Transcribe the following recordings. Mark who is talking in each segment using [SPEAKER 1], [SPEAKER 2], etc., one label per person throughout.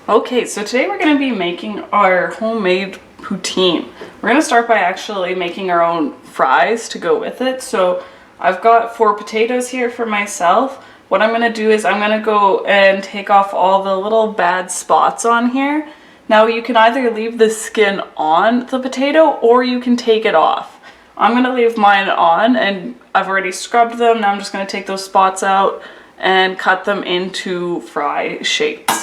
[SPEAKER 1] Okay, so today we're going to be making our homemade poutine. We're going to start by actually making our own fries to go with it. So I've got 4 potatoes here for myself. What I'm going to do is I'm going to go and take off all the little bad spots on here. Now you can either leave the skin on the potato or you can take it off. I'm going to leave mine on, and I've already scrubbed them. Now I'm just going to take those spots out and cut them into fry shapes.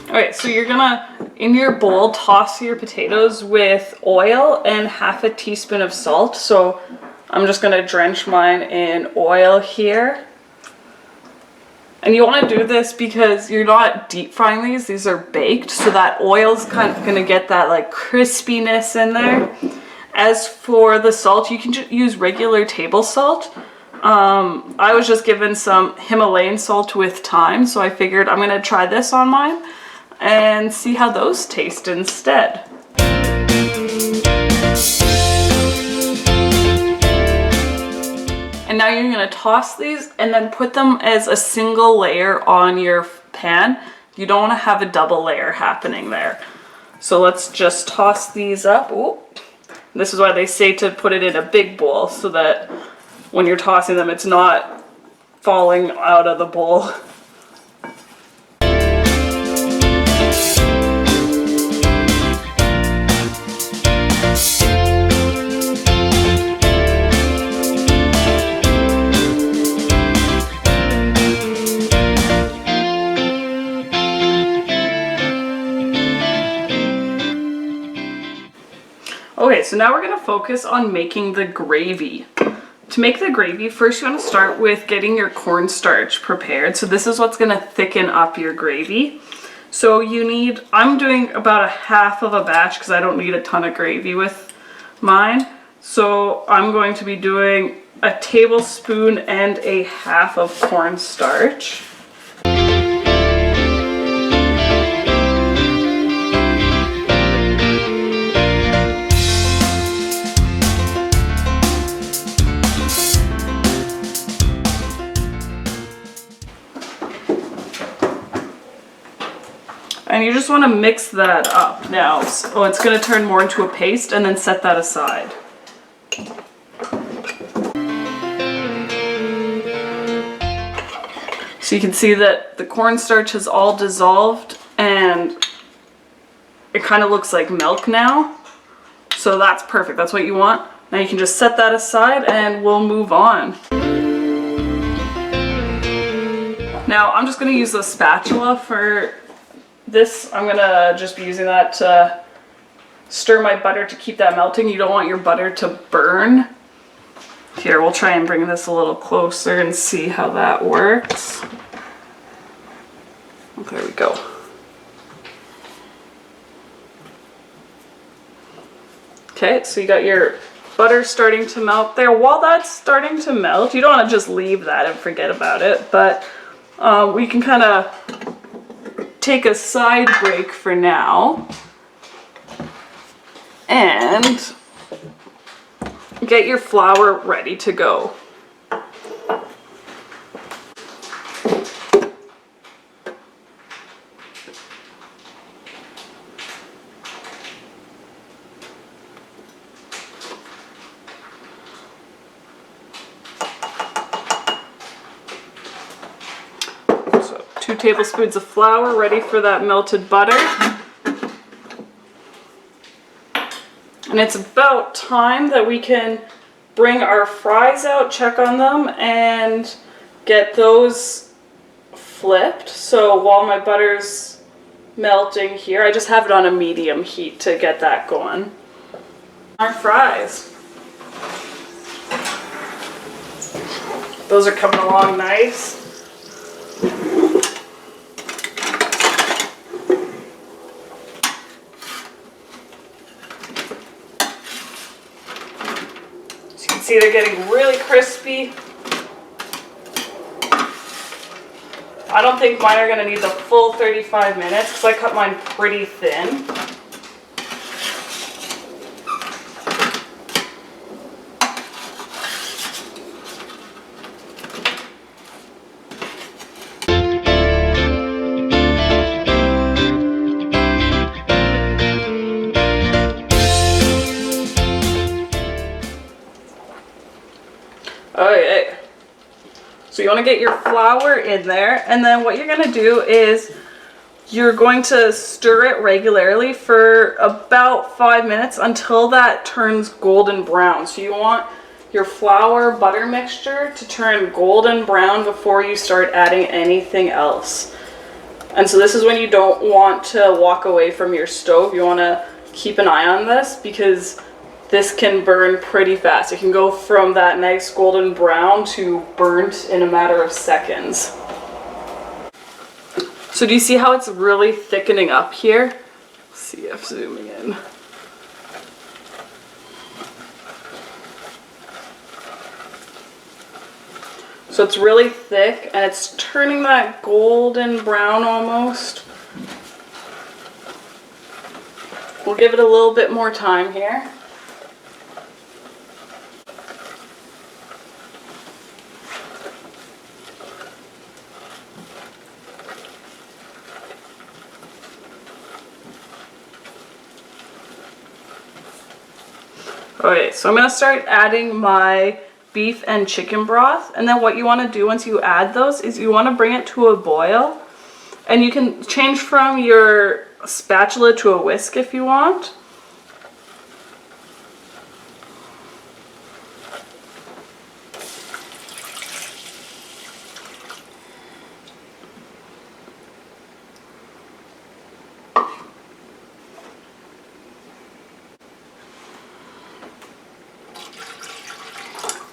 [SPEAKER 1] Alright, so you're gonna, in your bowl, toss your potatoes with oil and half a teaspoon of salt. So I'm just gonna drench mine in oil here. And you wanna do this because you're not deep frying these are baked, so that oil's kind of gonna get that like crispiness in there. As for the salt, you can just use regular table salt. I was just given some Himalayan salt with thyme, so I figured I'm gonna try this on mine and see how those taste instead. And now you're going to toss these and then put them as a single layer on your pan. You don't want to have a double layer happening there. So let's just toss these up. Ooh. This is why they say to put it in a big bowl, so that when you're tossing them it's not falling out of the bowl. Okay, so now we're going to focus on making the gravy. To make the gravy, first you want to start with getting your cornstarch prepared. So this is what's going to thicken up your gravy. So you need, I'm doing about a half of a batch because I don't need a ton of gravy with mine. So I'm going to be doing a tablespoon and a half of cornstarch. And you just want to mix that up now. So it's going to turn more into a paste, and then set that aside. So you can see that the cornstarch has all dissolved and it kind of looks like milk now. So that's perfect. That's what you want. Now you can just set that aside and we'll move on. Now I'm just going to use the spatula for this. I'm gonna just be using that to stir my butter to keep that melting. You don't want your butter to burn. Here, we'll try and bring this a little closer and see how that works. There we go. Okay, so you got your butter starting to melt there. While that's starting to melt, you don't want to just leave that and forget about it, but we can kind of take a side break for now and get your flour ready to go. So 2 tablespoons of flour ready for that melted butter. And it's about time that we can bring our fries out, check on them, and get those flipped. So while my butter's melting here, I just have it on a medium heat to get that going. Our fries. Those are coming along nice. As you can see, they're getting really crispy. I don't think mine are going to need the full 35 minutes because I cut mine pretty thin. Okay, so you want to get your flour in there, and then what you're going to do is you're going to stir it regularly for about 5 minutes until that turns golden brown. So you want your flour butter mixture to turn golden brown before you start adding anything else. And so this is when you don't want to walk away from your stove. You want to keep an eye on this because this can burn pretty fast. It can go from that nice golden brown to burnt in a matter of seconds. So do you see how it's really thickening up here? Let's see if zooming in. So it's really thick and it's turning that golden brown almost. We'll give it a little bit more time here. Okay, so I'm going to start adding my beef and chicken broth, and then what you want to do once you add those is you want to bring it to a boil, and you can change from your spatula to a whisk if you want.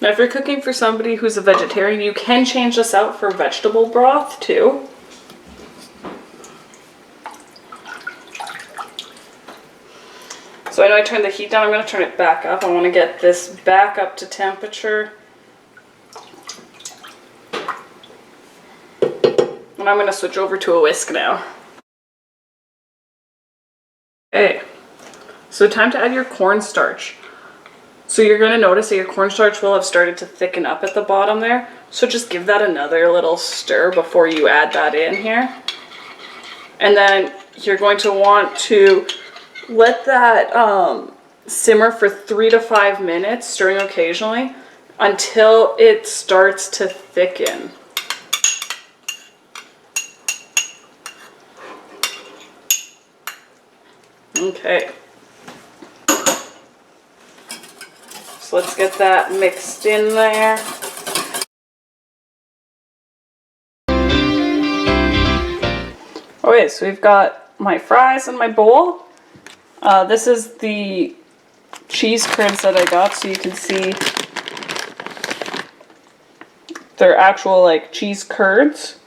[SPEAKER 1] Now if you're cooking for somebody who's a vegetarian, you can change this out for vegetable broth too. So I know I turned the heat down, I'm going to turn it back up. I want to get this back up to temperature. And I'm going to switch over to a whisk now. Okay, so time to add your cornstarch. So you're going to notice that your cornstarch will have started to thicken up at the bottom there. So just give that another little stir before you add that in here. And then you're going to want to let that simmer for 3 to 5 minutes, stirring occasionally, until it starts to thicken. Okay. So let's get that mixed in there. Okay, so we've got my fries in my bowl. This is the cheese curds that I got, so you can see they're actual like cheese curds.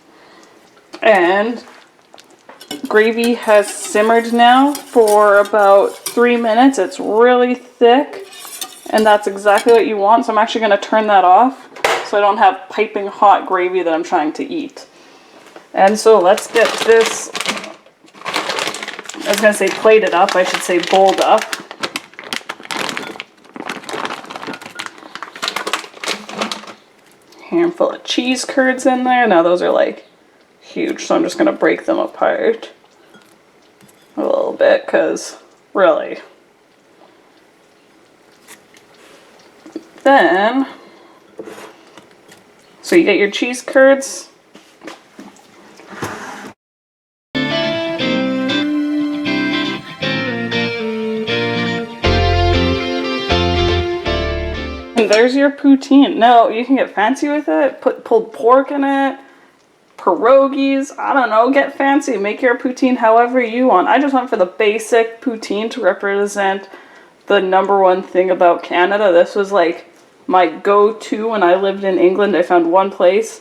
[SPEAKER 1] And gravy has simmered now for about 3 minutes. It's really thick. And that's exactly what you want. So I'm actually going to turn that off so I don't have piping hot gravy that I'm trying to eat. And so let's get this, I was going to say plated up, I should say bowled up. Handful of cheese curds in there. Now those are like huge, so I'm just going to break them apart a little bit because really. Then, so you get your cheese curds. And And there's your poutine. Now, you can get fancy with it. Put pulled pork in it. Pierogies. I don't know. Get fancy. Make your poutine however you want. I just went for the basic poutine to represent the #1 thing about Canada. This was like my go-to when I lived in England. I found one place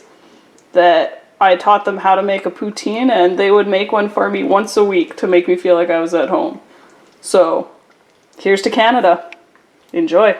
[SPEAKER 1] that I taught them how to make a poutine, and they would make one for me once a week to make me feel like I was at home. So, here's to Canada. Enjoy.